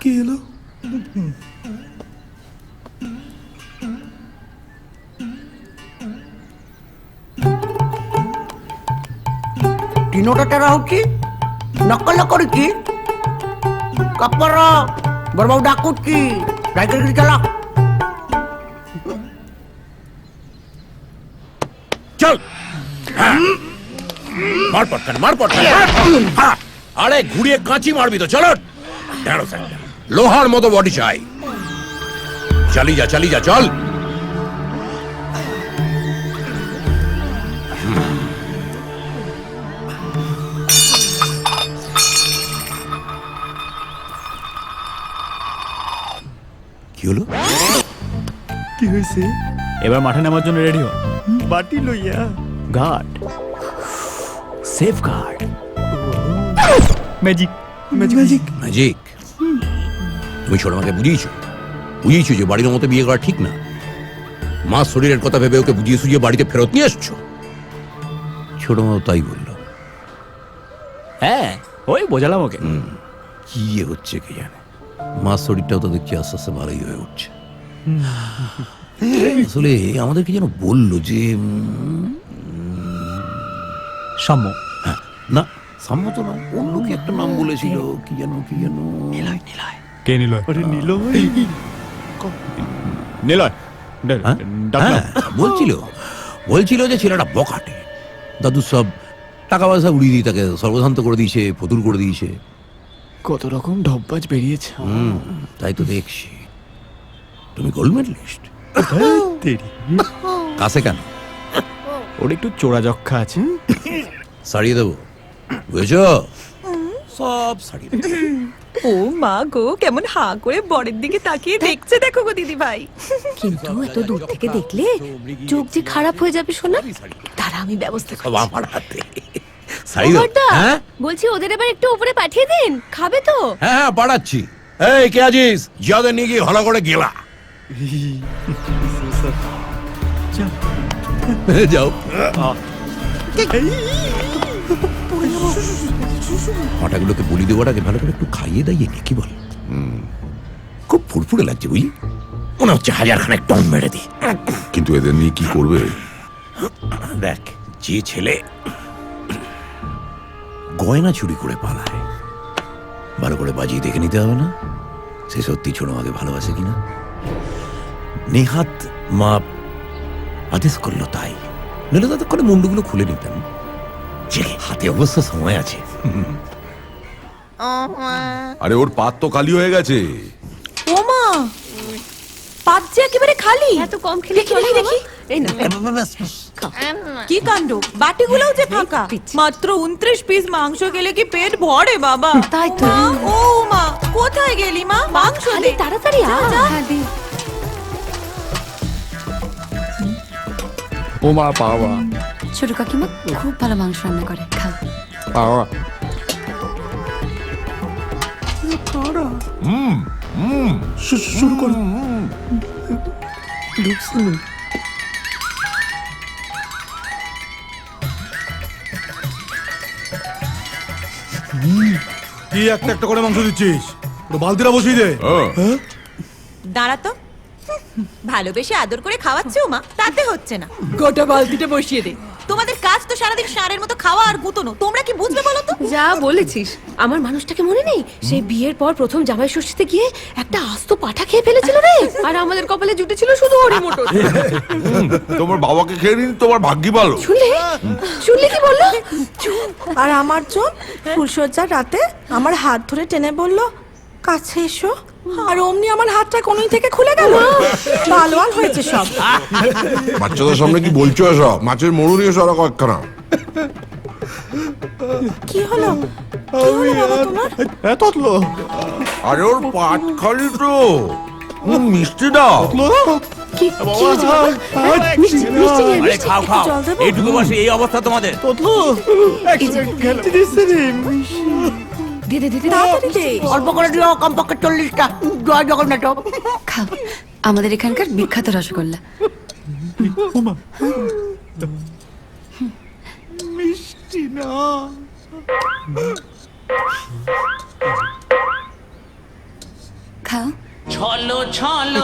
কি এলো? ତିନୋଟା ତେର ହଉଛି ନକଲ କରିକି କପର ବରବାବୁ ଡାକୁଛି ଯାଇକରି ଚାଲ। চল মার পটকান মার পটকান আরে ঘুরিয়ে কাঁচি মারবি তো চলো লোহার মতো বডি চাই চালি যা চল কি হলো কি হয়েছে? এবার মাঠে নামার জন্য রেডি হ। বাটি লইয়া guard, safeguard, magic magic magic তুমি ছোট মাকে বুঝিয়েছো যে বাড়ির মতো বিয়ে করা ঠিক না। মা শরীরের কথা ভেবে ওকে বুঝিয়ে সুঝিয়ে বাড়িতে ফেরত নিয়ে আসছো। ছোট মা তাই বললো। হ্যাঁ ওই বোঝালাম ওকে। কি হচ্ছে কে জানে, মার শরীরটাও তো দেখছি আস্তে আস্তে ভালোই হয়ে উঠছে। আসলে আমাদেরকে যেন বললো যে সাম্য, না সাম্য তো না, অন্য কি একটা নাম বলেছিল, কি যেন নিলয়। কে নিলয়? আরে নিলয় নিলয় ডাকলাম। বলছিল যে ছেলেটা বকাটে, দাদু সব টাকা পয়সা উড়িয়ে দিয়ে তাকে সর্বশান্ত করে দিয়েছে, ফতুর করে দিয়েছে। কত রকম ঢপবাজ বেরিয়েছে। তাই তো দেখছি। তুমি গোল্ড মেডেলিস্ট? কাছে কেন? ওর একটু চোরা যক্ষা আছে। সারিয়ে দেবো, বুঝেছো? সব সারিয়ে দেবো। ও মা গো, কেমন হা করে বরের দিকে তাকিয়ে দেখছে দেখো গো দিদি ভাই। কিন্তু এত দূর থেকে দেখলে চোখ যে খারাপ হয়ে যাবে শোনা। তারা আমি ব্যবস্থা সব করছি। আমার হাতে। সারিয়ে দেবো। বড়দা, হ্যাঁ বলছি ওদের এবার একটু উপরে পাঠিয়ে দিন, খাবে তো। হ্যাঁ পাঠাচ্ছি। এই কে আছিস? জিয়াদের নিয়ে গিয়ে ভালো করে গেলা। যাও। মাটাগুলোকে বলি দেওয়াটাকে ভালো করে একটু খাইয়ে দাইয়ে নি, কি বল? খুব ফুরফুরে লাগছে বুঝলি, মনে হচ্ছে 1000 খানেক টন মেরে দি। কিন্তু এদের নিয়ে কি করবে? দেখ, যে ছেলে গয়না চুরি করে পালায়, ভালো করে বাজিয়ে দেখে নিতে হবে না সে সত্যি ছোট মাকে ভালোবাসে কিনা। নেহাত মা আদেশ করলো তাই, নইলে ততক্ষণে মুন্ডুগুলো খুলে নিতাম। যে হাতে অবশ্য সময় আছে। আরে ওর পাত তো খালি হয়ে গেছে। ও মা, পাত যে একেবারে খালি। এত কম খেলে চলে দেখি। এই না কি কাণ্ড, বাটিগুলোও যে ফাঁকা। মাত্র 29 পিস মাংস গেলে কি পেট ভরে বাবা? তাই তো। মা, ও মা, কোথায় গেলি মা? মাংস দে তাড়াতাড়ি আ। হ্যাঁ, দি। ও মা পাওয়া ছোট কাকিমা খুব ভালো মাংস রান্না করে, খাও। পাওয়া শুরু করো। ঢুকছে না। কি একটা একটা করে মাংস দিচ্ছিস? বালতিটা বসিয়ে দে। দাঁড়া তো, ভালোবেসে আদর করে খাওয়াচ্ছে ও মা, তাতে হচ্ছে না। গোটা বালতিটা বসিয়ে দে। তোমাদের কাজ তো সারাদিন ষাঁড়ের মতো খাওয়া আর গুতনো, তোমরা কি বুঝবে বলো তো? যা বলেছিস, আমার মানুষটাকে মনে নেই? সেই বিয়ের পর প্রথম জামাই ষষ্ঠীতে গিয়ে একটা আস্ত পাঠা খেয়ে ফেলেছিল রে। আর আমাদের কপালে জুটেছিল শুধু হরি মোটর। তোমার বাবাকে খেয়ে নিন, তোমার ভাগ্যি ভালো। শুনলে কি বললো? আর আমার জন ফুলসজ্জার রাতে আমার হাত ধরে টেনে বলল, কাছে এসো। আর অমনি আমার হাতটা কোনই থেকে খুলে গেল। ভালোয়াল হয়েছে সব। বাচ্চাদের সামনে কি বলছো এসব? মাছের মরু নিয়ে সরা কয়েকখানা। কি হলো? কি হলো বাবা তোমার? এতলো আরে ওর পাট খালি তো। মিষ্টি দাও। কি হয়েছে বাবা? মিষ্টি মিষ্টি নিয়ে আরে খাও খাও, জল দেবো? এইটুকু বসে এই অবস্থা তোমাদের। ততলো খেলতে দিচ্ছে রে। দে দে দে দে। তাড়াতাড়ি দে। অল্প করে দিও, কমপক্ষে 40টা। জয় জগন্নাথ। খাও, আমাদের এখানকার বিখ্যাত রসগোল্লা। মিষ্টি না। ছলো